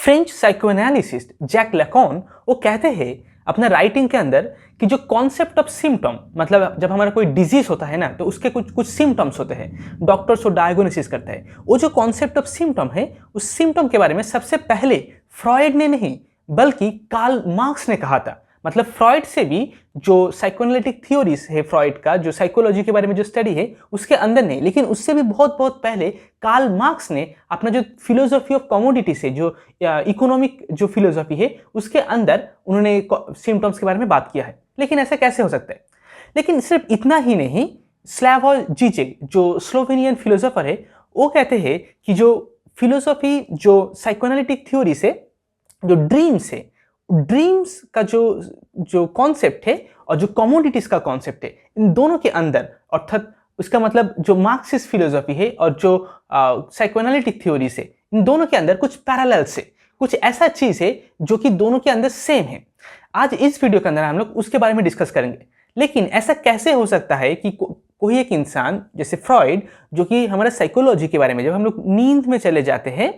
French साइकोएनालिसिस्ट Jack लैकॉन वो कहते हैं अपना राइटिंग के अंदर कि जो कॉन्सेप्ट ऑफ सिम्टम, मतलब जब हमारा कोई डिजीज होता है ना तो उसके कुछ कुछ सिम्टम्स होते हैं, डॉक्टर्स वो डायग्नोसिस करता है। वो जो कॉन्सेप्ट ऑफ सिम्टम है उस सिम्टम के बारे में सबसे पहले फ्रॉयड ने नहीं बल्कि कार्ल मार्क्स ने कहा था। मतलब फ्रॉयड से भी जो साइकोएनालिटिक थ्योरीज है, फ्रॉयड का जो साइकोलॉजी के बारे में जो स्टडी है उसके अंदर नहीं, लेकिन उससे भी बहुत बहुत पहले कार्ल मार्क्स ने अपना जो फिलोसॉफी ऑफ कमोडिटी से जो इकोनॉमिक जो फिलोसॉफी है उसके अंदर उन्होंने सिम्टम्स के बारे में बात किया है। लेकिन ऐसा कैसे हो सकता है? लेकिन सिर्फ इतना ही नहीं, स्लावोय जीजेक जो स्लोवेनियन फिलोसोफर है वो कहते हैं कि जो फिलोसॉफी जो साइकोएनालिटिक थ्योरी से जो ड्रीम्स है, ड्रीम्स का जो कॉन्सेप्ट है और जो कमोडिटीज का कॉन्सेप्ट है, इन दोनों के अंदर, अर्थात उसका मतलब जो मार्क्सिस्ट फिलोसॉफी है और जो साइकोएनालिटिक थ्योरी से, इन दोनों के अंदर कुछ पैरेलल्स है, कुछ ऐसा चीज है जो कि दोनों के अंदर सेम है। आज इस वीडियो के अंदर हम लोग उसके बारे में डिस्कस करेंगे। लेकिन ऐसा कैसे हो सकता है कि कोई एक इंसान जैसे फ्रॉयड, जो कि हमारा साइकोलॉजी के बारे में, जब हम लोग नींद में चले जाते हैं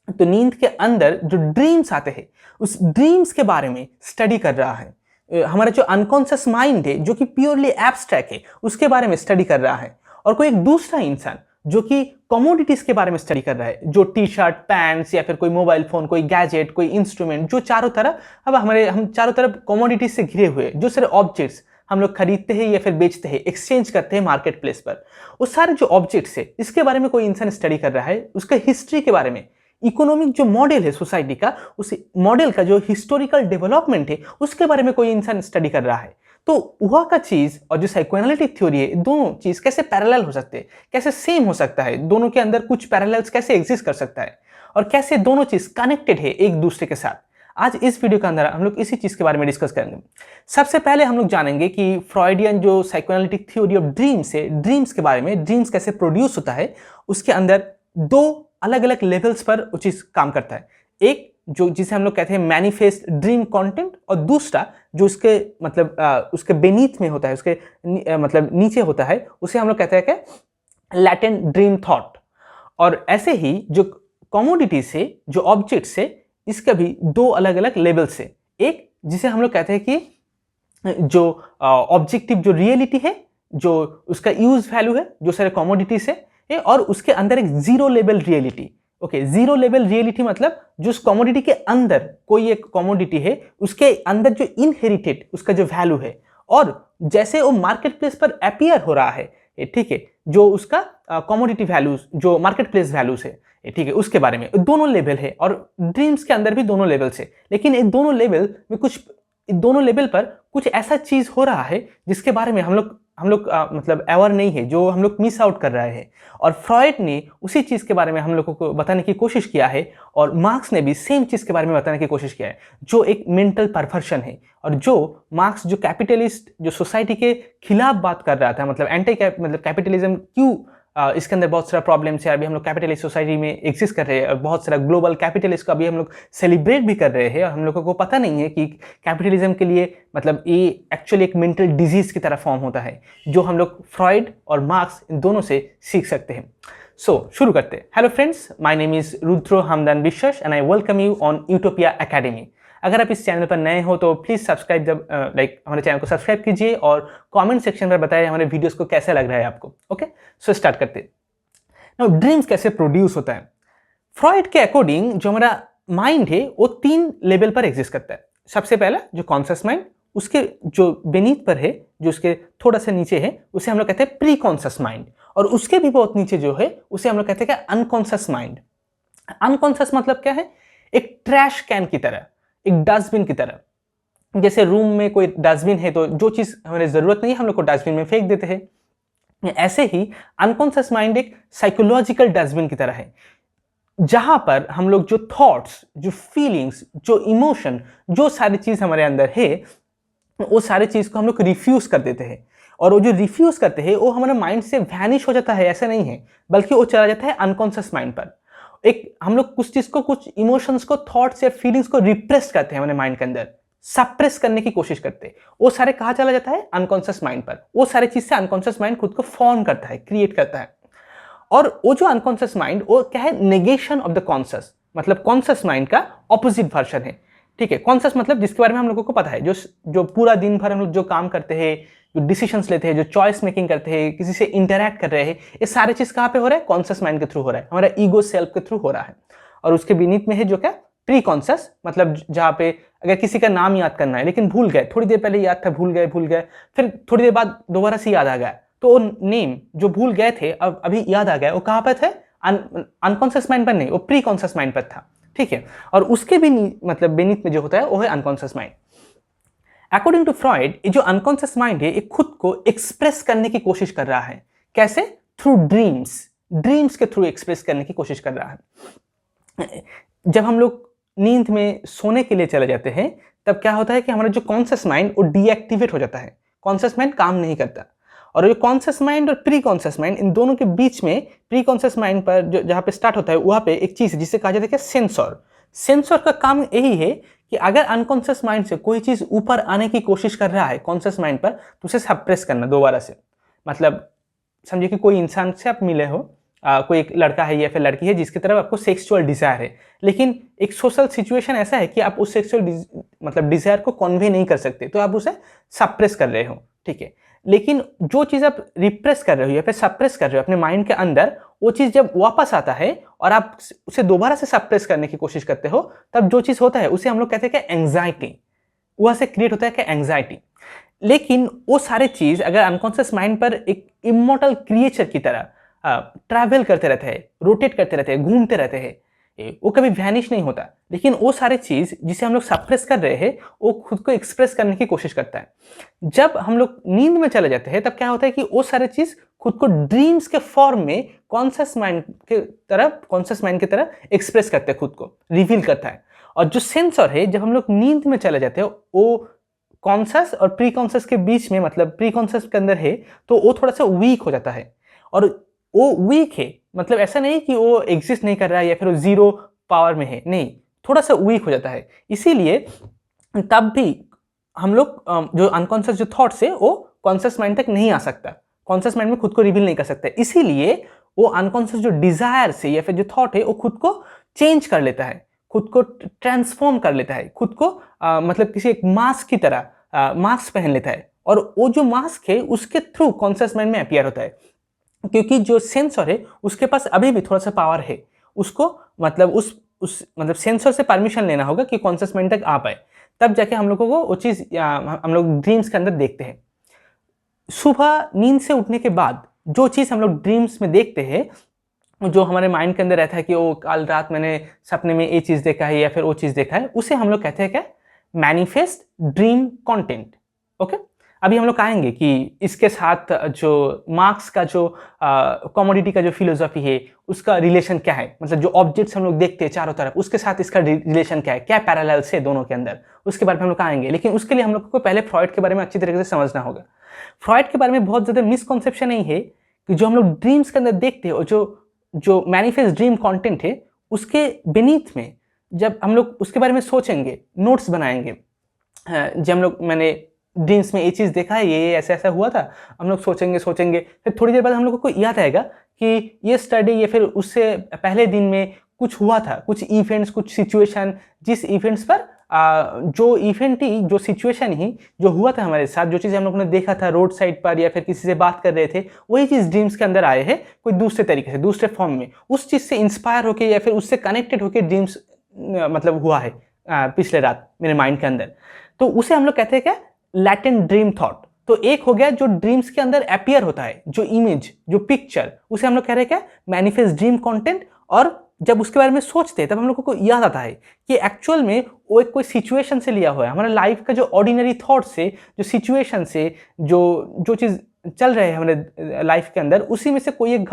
तो नींद के अंदर जो ड्रीम्स आते हैं उस ड्रीम्स के बारे में स्टडी कर रहा है। हमारा जो अनकॉन्शियस माइंड है जो कि प्योरली एब्स्ट्रैक्ट है उसके बारे में स्टडी कर रहा है। और कोई एक दूसरा इंसान जो कि कमोडिटीज के बारे में स्टडी कर रहा है, जो टी शर्ट, पैंट्स या फिर कोई मोबाइल फोन, कोई गैजेट, कोई इंस्ट्रूमेंट, जो चारों तरफ हम चारों तरफ कमोडिटीज से घिरे हुए, जो सारे ऑब्जेक्ट्स हम लोग खरीदते हैं या फिर बेचते हैं, एक्सचेंज करते हैं मार्केट प्लेस पर, वो सारे जो ऑब्जेक्ट्स है इसके बारे में कोई इंसान स्टडी कर रहा है। उसका हिस्ट्री के बारे में, इकोनॉमिक जो मॉडल है सोसाइटी का, उस मॉडल का जो हिस्टोरिकल डेवलपमेंट है उसके बारे में कोई इंसान स्टडी कर रहा है। तो वह का चीज और जो साइकोएनालिटिक थ्योरी है, दोनों चीज कैसे पैरेलल हो सकते हैं, कैसे सेम हो सकता है, दोनों के अंदर कुछ पैरेलल्स कैसे एग्जिस्ट कर सकता है और कैसे दोनों चीज कनेक्टेड है एक दूसरे के साथ। आज इस वीडियो के अंदर हम लोग इसी चीज के बारे में डिस्कस करेंगे। सबसे पहले हम लोग जानेंगे कि फ्रॉयडियन जो साइकोएनालिटिक थ्योरी ऑफ ड्रीम्स है, ड्रीम्स के बारे में, ड्रीम्स कैसे प्रोड्यूस होता है, उसके अंदर दो अलग अलग लेवल्स पर वो चीज काम करता है। एक जो जिसे हम लोग कहते हैं मैनिफेस्ट ड्रीम कंटेंट, और दूसरा जो उसके मतलब उसके बेनीथ में होता है, उसके मतलब नीचे होता है, उसे हम लोग कहते हैं कि लैटेंट ड्रीम थॉट। और ऐसे ही जो कमोडिटी से, जो ऑब्जेक्ट से, इसका भी दो अलग अलग लेवल्स है। एक जिसे हम लोग कहते हैं कि जो ऑब्जेक्टिव जो रियलिटी है, जो उसका यूज वैल्यू है, जो सारे कमोडिटी से, और उसके अंदर एक zero level reality. Okay, zero level reality मतलब जो उस कमोडिटी के अंदर कोई एक कमोडिटी है उसके अंदर जो इनहेरिटेड उसका जो वैल्यू है, और जैसे वो मार्केट प्लेस पर अपीयर हो रहा है, ठीक है, जो उसका कमोडिटी वैल्यूज, जो मार्केट प्लेस वैल्यूज है, ठीक है, उसके बारे में दोनों लेवल है। और ड्रीम्स के अंदर भी दोनों लेवल्स है, लेकिन इन दोनों लेवल में दोनों लेवल पर कुछ ऐसा चीज हो रहा है जिसके बारे में हम लोग मतलब अवेयर नहीं है, जो हम लोग मिस आउट कर रहे हैं। और फ्रॉयड ने उसी चीज के बारे में हम लोगों को बताने की कोशिश किया है, और मार्क्स ने भी सेम चीज के बारे में बताने की कोशिश किया है, जो एक मेंटल परवर्शन है। और जो मार्क्स जो कैपिटलिस्ट जो सोसाइटी के खिलाफ बात कर रहा था, मतलब मतलब कैपिटलिज्म क्यों इसके अंदर बहुत सारा प्रॉब्लम्स है, अभी हम लोग कैपिटलिस्ट सोसाइटी में एग्जिस्ट कर रहे हैं, और बहुत सारा ग्लोबल कैपिटलिस्ट का भी हम लोग सेलिब्रेट भी कर रहे हैं, और हम लोगों को पता नहीं है कि कैपिटलिज्म के लिए मतलब ये एक्चुअली एक मेंटल डिजीज की तरह फॉर्म होता है, जो हम लोग फ्रॉयड और मार्क्स इन दोनों से सीख सकते हैं। शुरू करते हैं। Hello friends, my name is रुद्रो हमदान विश्वास and I welcome you on utopia academy. अगर आप इस चैनल पर नए हो तो प्लीज़ सब्सक्राइब, हमारे चैनल को सब्सक्राइब कीजिए और कमेंट सेक्शन पर बताइए हमारे वीडियोस को कैसा लग रहा है आपको। ओके, सो स्टार्ट करते हैं। नाउ ड्रीम्स कैसे प्रोड्यूस होता है? फ्रॉयड के अकॉर्डिंग जो हमारा माइंड है वो 3 लेवल पर एग्जिस्ट करता है। सबसे पहला जो कॉन्शियस माइंड, उसके जो बेनीथ पर है, जो उसके थोड़ा सा नीचे है, उसे हम लोग कहते हैं प्री कॉन्शियस माइंड, और उसके भी बहुत नीचे जो है उसे हम लोग कहते हैं अनकॉन्शियस माइंड। अनकॉन्शियस मतलब क्या है? एक ट्रैश कैन की तरह, एक डस्टबिन की तरह। जैसे रूम में कोई डस्टबिन है तो जो चीज हमें जरूरत नहीं है हम लोग को डस्टबिन में फेंक देते हैं। ऐसे ही अनकॉन्शियस माइंड एक साइकोलॉजिकल डस्टबिन की तरह है, जहां पर हम लोग जो थॉट्स, जो फीलिंग्स, जो इमोशन, जो सारी चीज हमारे अंदर है, वो सारी चीज को हम लोग रिफ्यूज कर देते हैं। और वो जो रिफ्यूज करते हैं वो हमारे माइंड से वैनिश हो जाता है, ऐसा नहीं है, बल्कि वो चला जाता है अनकॉन्शियस माइंड पर। एक हम लोग कुछ चीज को, कुछ इमोशंस को, थॉट्स या फीलिंग्स को रिप्रेस करते हैं हमारे माइंड के अंदर, सप्रेस करने की कोशिश करते हैं, वो सारे कहाँ चला जाता है? अनकॉन्शियस माइंड पर। वो सारे चीज से अनकॉन्शियस माइंड खुद को फॉर्म करता है, क्रिएट करता है। और वो जो अनकॉन्शियस माइंड वो क्या है? Negation of the conscious. मतलब कॉन्शियस माइंड का ऑपोजिट वर्जन है। ठीक है, कॉन्शियस मतलब जिसके बारे में हम लोगों को पता है, जो पूरा दिन भर हम लोग जो काम करते हैं, जो डिसीजंस लेते हैं, जो चॉइस मेकिंग करते हैं, किसी से इंटरैक्ट कर रहे हैं, ये सारे चीज कहाँ पे हो रहा है? कॉन्शियस माइंड के थ्रू हो रहा है, हमारा ईगो सेल्फ के थ्रू हो रहा है। और उसके बीनीथ में है जो क्या? प्री कॉन्शियस, मतलब जहाँ पे अगर किसी का नाम याद करना है लेकिन भूल गए, थोड़ी देर पहले याद था, भूल गए, फिर थोड़ी देर बाद दोबारा से याद आ गया, तो वो नेम जो भूल गए थे अब अभी याद आ गया, वो कहाँ पर थे? अनकॉन्शियस माइंड पर नहीं, वो प्री कॉन्शियस माइंड पर था। ठीक है, और उसके भी मतलब बेनीथ में जो होता है वो है unconscious mind. According to Freud, ये जो अनकॉन्शियस माइंड है ये खुद को एक्सप्रेस करने की कोशिश कर रहा है। कैसे? थ्रू ड्रीम्स के थ्रू एक्सप्रेस करने की कोशिश कर रहा है। जब हम लोग नींद में सोने के लिए चले जाते हैं तब क्या होता है कि हमारा जो कॉन्शियस माइंड वो डीएक्टिवेट हो जाता है, कॉन्शियस माइंड काम नहीं करता। और जो कॉन्शियस माइंड और प्री कॉन्शियस माइंड, इन दोनों के बीच में प्री कॉन्शियस माइंड पर जो जहाँ पे स्टार्ट होता है वहाँ पे एक चीज़ है जिसे कहा जाता है क्या? सेंसर का काम यही है कि अगर अनकॉन्शियस माइंड से कोई चीज़ ऊपर आने की कोशिश कर रहा है कॉन्शियस माइंड पर, तो उसे सप्रेस करना दोबारा से। मतलब समझिए कि कोई इंसान से आप मिले हो, कोई एक लड़का है या फिर लड़की है जिसकी तरफ आपको सेक्सुअल डिजायर है, लेकिन एक सोशल सिचुएशन ऐसा है कि आप उस सेक्सुअल मतलब डिजायर को कन्वे नहीं कर सकते, तो आप उसे सप्रेस कर रहे हो। ठीक है, लेकिन जो चीज़ आप रिप्रेस कर रहे हो या फिर सप्रेस कर रहे हो अपने माइंड के अंदर, वो चीज़ जब वापस आता है और आप उसे दोबारा से सप्रेस करने की कोशिश करते हो, तब जो चीज़ होता है उसे हम लोग कहते हैं कि एंग्जाइटी, वहाँ से क्रिएट होता है कि एंग्जाइटी। लेकिन वो सारे चीज़ अगर अनकॉन्शियस माइंड पर एक इमॉर्टल क्रिएचर की तरह ट्रैवल करते रहते हैं, रोटेट करते रहते हैं, घूमते रहते हैं, वो कभी वैनिश नहीं होता। लेकिन वो सारे चीज़ जिसे हम लोग सप्रेस कर रहे हैं वो खुद को एक्सप्रेस करने की कोशिश करता है। जब हम लोग नींद में चले जाते हैं तब क्या होता है कि वो सारे चीज़ खुद को ड्रीम्स के फॉर्म में कॉन्शियस माइंड की तरह एक्सप्रेस करते हैं, खुद को रिवील करता है। और जो सेंसर है, जब हम लोग नींद में चले जाते हैं, वो कॉन्शियस और प्री कॉन्शियस के बीच में, मतलब प्री कॉन्शियस के अंदर है, तो वो थोड़ा सा वीक हो जाता है। और वो वीक है मतलब ऐसा नहीं कि वो एग्जिस्ट नहीं कर रहा है या फिर वो जीरो पावर में है, नहीं, थोड़ा सा वीक हो जाता है। इसीलिए तब भी हम लोग जो अनकॉन्शियस जो थॉट्स है वो कॉन्शियस माइंड तक नहीं आ सकता, कॉन्शियस माइंड में खुद को रिवील नहीं कर सकता। इसीलिए वो अनकॉन्शियस जो डिजायर है या फिर जो थॉट है वो खुद को चेंज कर लेता है, खुद को ट्रांसफॉर्म कर लेता है, खुद को मतलब किसी एक मास्क की तरह मास्क पहन लेता है। और वो जो मास्क है उसके थ्रू कॉन्शियस माइंड में अपीयर होता है, क्योंकि जो सेंसर है उसके पास अभी भी थोड़ा सा पावर है। उसको मतलब उस मतलब सेंसर से परमिशन लेना होगा कि कॉन्शियस माइंड तक आ पाए, तब जाके हम लोगों को वो चीज़ हम लोग ड्रीम्स के अंदर देखते हैं। सुबह नींद से उठने के बाद जो चीज़ हम लोग ड्रीम्स में देखते हैं, जो हमारे माइंड के अंदर रहता है कि वो कल रात मैंने सपने में ये चीज़ देखा है या फिर वो चीज़ देखा है, उसे हम लोग कहते हैं क्या? Manifest dream content. ओके, अभी हम लोग कहेंगे कि इसके साथ जो मार्क्स का जो कमोडिटी का जो फिलोसॉफी है उसका रिलेशन क्या है, मतलब जो ऑब्जेक्ट्स हम लोग देखते हैं चारों तरफ उसके साथ इसका रिलेशन क्या है, क्या पैरेलल्स है दोनों के अंदर, उसके बारे में हम लोग कहेंगे। लेकिन उसके लिए हम लोग को पहले फ्रॉइड के बारे में अच्छी तरीके से समझना होगा। फ्रॉइड के बारे में बहुत ज़्यादा मिसकॉन्सेप्शन नहीं है कि जो हम लोग ड्रीम्स के अंदर देखते हैं और जो मैनिफेस्ट ड्रीम कंटेंट है उसके बेनीथ में जब हम लोग उसके बारे में सोचेंगे, नोट्स बनाएंगे, जब हम लोग मैंने ड्रीम्स में ये चीज़ देखा है, ये ऐसा ऐसा हुआ था, हम लोग सोचेंगे, फिर थोड़ी देर बाद हम लोगों को याद आएगा कि ये स्टडी या फिर उससे पहले दिन में कुछ हुआ था, कुछ इवेंट्स, कुछ सिचुएशन, जिस इवेंट्स पर जो इवेंट ही, जो सिचुएशन ही जो हुआ था हमारे साथ, जो चीज़ हम लोगों ने देखा था रोड साइड पर या फिर किसी से बात कर रहे थे, वही चीज़ ड्रीम्स के अंदर आए हैं कोई दूसरे तरीके से, दूसरे फॉर्म में, उस चीज़ से इंस्पायर होकर या फिर उससे कनेक्टेड होकर ड्रीम्स मतलब हुआ है पिछले रात मेरे माइंड के अंदर। तो उसे हम लोग कहते हैं क्या? Latent dream thought. तो एक हो गया जो ड्रीम्स के अंदर अपीयर होता है, जो इमेज, जो पिक्चर, उसे हम लोग कह रहे हैं क्या? Manifest dream content. और जब उसके बारे में सोचते हैं तब हम लोगों को याद आता है कि एक्चुअल में वो एक कोई सिचुएशन से लिया हुआ है, हमारा लाइफ का जो ऑर्डिनरी थॉट से, जो सिचुएशन से, जो चीज़ चल रहे हैं हमारे लाइफ के अंदर, उसी में से कोई एक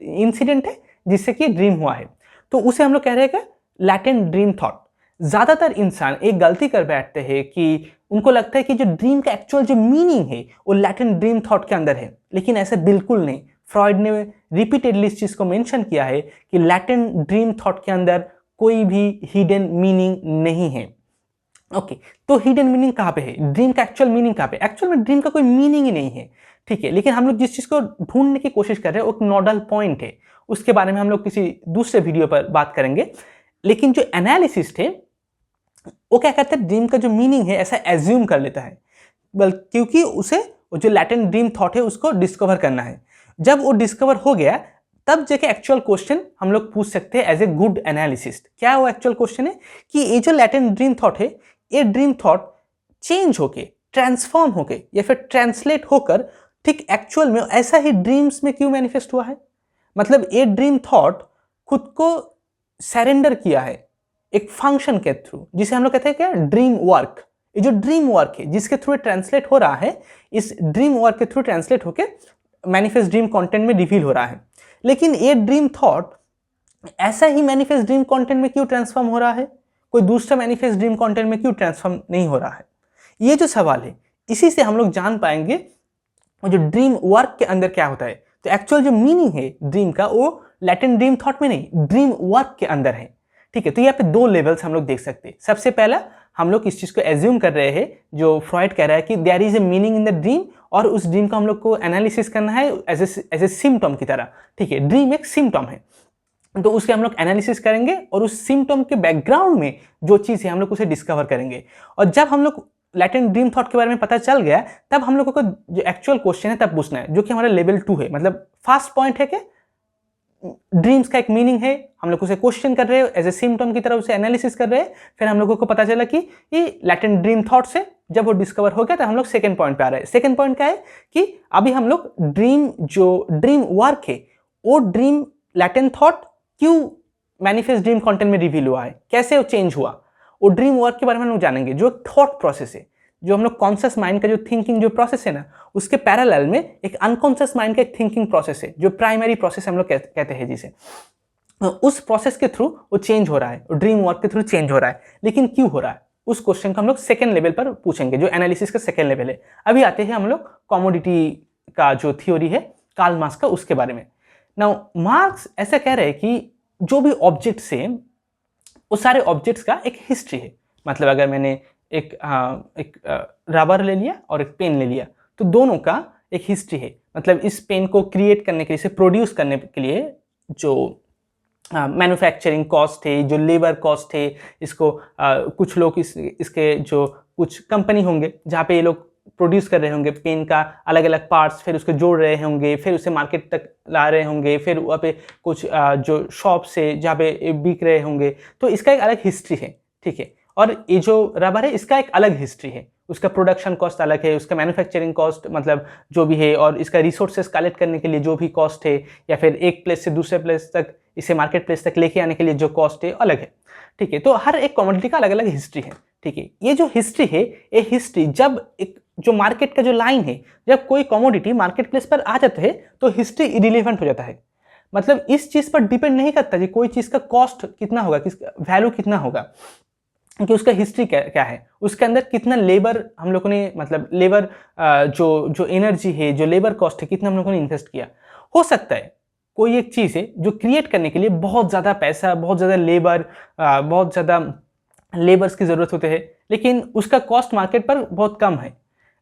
इंसिडेंट है जिससे कि ड्रीम हुआ है। तो उसे हम लोग कह रहे हैं क्या? Latent dream thought. ज़्यादातर इंसान एक गलती कर बैठते हैं कि उनको लगता है कि जो ड्रीम का एक्चुअल जो मीनिंग है वो लैटेंट ड्रीम थॉट के अंदर है, लेकिन ऐसा बिल्कुल नहीं। फ्रॉइड ने रिपीटेडली इस चीज़ को मेंशन किया है कि लैटेंट ड्रीम थॉट के अंदर कोई भी हिडन मीनिंग नहीं है। ओके, तो हिडन मीनिंग कहाँ पे है? ड्रीम का एक्चुअल मीनिंग कहाँ पे? एक्चुअल में ड्रीम का कोई मीनिंग ही नहीं है, ठीक है। लेकिन हम लोग जिस चीज़ को ढूंढने की कोशिश कर रहे हैं वो एक नोडल पॉइंट है, उसके बारे में हम लोग किसी दूसरे वीडियो पर बात करेंगे। लेकिन जो एनालिसिस्ट है वो क्या करता है, ड्रीम का जो मीनिंग है ऐसा एज्यूम कर लेता है, क्योंकि उसे जो लैटेंट ड्रीम थॉट है उसको डिस्कवर करना है। जब वो डिस्कवर हो गया तब जाके एक्चुअल क्वेश्चन हम लोग पूछ सकते हैं एज ए गुड एनालिसिस्ट। क्या वो एक्चुअल क्वेश्चन है कि ये जो लैटेंट ड्रीम थॉट है, ये ड्रीम थॉट चेंज होके, ट्रांसफॉर्म होके या फिर ट्रांसलेट होकर ठीक एक्चुअल में ऐसा ही ड्रीम्स में क्यों मैनिफेस्ट हुआ है। मतलब ये ड्रीम थॉट खुद को सरेंडर किया है एक फंक्शन के थ्रू, जिसे हम लोग कहते हैं क्या, ड्रीम वर्क। ये जो ड्रीम वर्क है जिसके थ्रू ट्रांसलेट हो रहा है, इस ड्रीम वर्क के थ्रू ट्रांसलेट होके मैनिफेस्ट ड्रीम कंटेंट में रिवील हो रहा है। लेकिन ये ड्रीम थॉट ऐसा ही मैनिफेस्ट ड्रीम कंटेंट में क्यों ट्रांसफॉर्म हो रहा है, कोई दूसरा मैनिफेस्ट ड्रीम कंटेंट में क्यों ट्रांसफॉर्म नहीं हो रहा है। ये जो सवाल है, इसी से हम लोग जान पाएंगे जो ड्रीम वर्क के अंदर क्या होता है। तो एक्चुअल जो मीनिंग है ड्रीम का, वो लैटेंट ड्रीम थॉट में नहीं, ड्रीम वर्क के अंदर है। ठीक है, तो यहाँ पे दो लेवल्स हम लोग देख सकते हैं। सबसे पहला, हम लोग इस चीज को एज्यूम कर रहे हैं जो फ्रॉइड कह रहा है कि there is a meaning in the dream, और उस ड्रीम का हम लोग को एनालिसिस करना है एज ए सिम्टम की तरह। ठीक है, ड्रीम एक सिम्टम है, तो उसके हम लोग एनालिसिस करेंगे और उस सिम्टम के बैकग्राउंड में जो चीज़ है हम लोग उसे डिस्कवर करेंगे। और जब हम लोग लैटेंट ड्रीम थॉट के बारे में पता चल गया, तब हम लोगों को जो एक्चुअल क्वेश्चन है तब पूछना है, जो कि हमारा लेवल 2 है। मतलब फर्स्ट पॉइंट है कि ड्रीम्स का एक मीनिंग है, हम लोग उसे क्वेश्चन कर रहे हैं, एज ए सिम्टम की तरह उसे एनालिसिस कर रहे हैं। फिर हम लोगों को पता चला कि ये लैटेंट ड्रीम थॉट से जब वो डिस्कवर हो गया, तो हम लोग सेकंड पॉइंट पे आ रहे हैं। सेकंड पॉइंट क्या है कि अभी हम लोग ड्रीम वर्क है, वो ड्रीम लैटेंट थॉट क्यों मैनिफेस्ट ड्रीम कंटेंट में रिवील हुआ है, कैसे वो चेंज हुआ, वो ड्रीम वर्क के बारे में हम लोग जानेंगे। जो थॉट प्रोसेस है, जो हम लोग कॉन्शियस माइंड का जो थिंकिंग जो प्रोसेस है ना, उसके पैरेलल में एक अनकॉन्शियस माइंड का एक थिंकिंग प्रोसेस है, जो प्राइमरी प्रोसेस हम लोग कहते हैं जिसे, उस प्रोसेस के थ्रू वो चेंज हो रहा है, ड्रीम वर्क के थ्रू चेंज हो रहा है। लेकिन क्यों हो रहा है, उस क्वेश्चन को हम लोग सेकेंड लेवल पर पूछेंगे, जो एनालिसिस का सेकेंड लेवल है। अभी आते हैं हम लोग कमोडिटी का जो थ्योरी है कार्ल मार्क्स का, उसके बारे में। नाउ मार्क्स ऐसा कह रहे हैं कि जो भी ऑब्जेक्ट्स हैं, वो सारे ऑब्जेक्ट्स का एक हिस्ट्री है। मतलब अगर मैंने एक रबर ले लिया और एक पेन ले लिया, तो दोनों का एक हिस्ट्री है। मतलब इस पेन को क्रिएट करने के लिए, इसे प्रोड्यूस करने के लिए जो मैन्युफैक्चरिंग कॉस्ट है, जो लेबर कॉस्ट है, इसको कुछ लोग इसके जो कुछ कंपनी होंगे जहाँ पे ये लोग प्रोड्यूस कर रहे होंगे पेन का अलग अलग पार्ट्स, फिर उसको जोड़ रहे होंगे, फिर उसे मार्केट तक ला रहे होंगे, फिर वहाँ पे कुछ जो शॉप्स है जहाँ पे बिक रहे होंगे, तो इसका एक अलग हिस्ट्री है। ठीक है, और ये जो रबर है इसका एक अलग हिस्ट्री है, उसका प्रोडक्शन कॉस्ट अलग है, उसका मैन्युफैक्चरिंग कॉस्ट मतलब जो भी है, और इसका रिसोर्सेज कलेक्ट करने के लिए जो भी कॉस्ट है, या फिर एक प्लेस से दूसरे प्लेस तक इसे मार्केट प्लेस तक लेके आने के लिए जो कॉस्ट है अलग है। ठीक है, तो हर एक कमोडिटी का अलग अलग हिस्ट्री है। ठीक है, ये जो हिस्ट्री है, ये हिस्ट्री जब एक जो मार्केट का जो लाइन है, जब कोई कमोडिटी मार्केट प्लेस पर आ जाता है तो हिस्ट्री इरिलेवेंट हो जाता है। मतलब इस चीज पर डिपेंड नहीं करता कि कोई चीज का कॉस्ट कितना होगा, किसका वैल्यू कितना होगा, कि उसका हिस्ट्री क्या है, उसके अंदर कितना लेबर हम लोगों ने, मतलब लेबर जो एनर्जी है, जो लेबर कॉस्ट है, कितना हम लोगों ने इन्वेस्ट किया। हो सकता है कोई एक चीज़ है जो क्रिएट करने के लिए बहुत ज़्यादा पैसा, बहुत ज़्यादा लेबर, बहुत ज़्यादा लेबर्स की ज़रूरत होते हैं, लेकिन उसका कॉस्ट मार्केट पर बहुत कम है।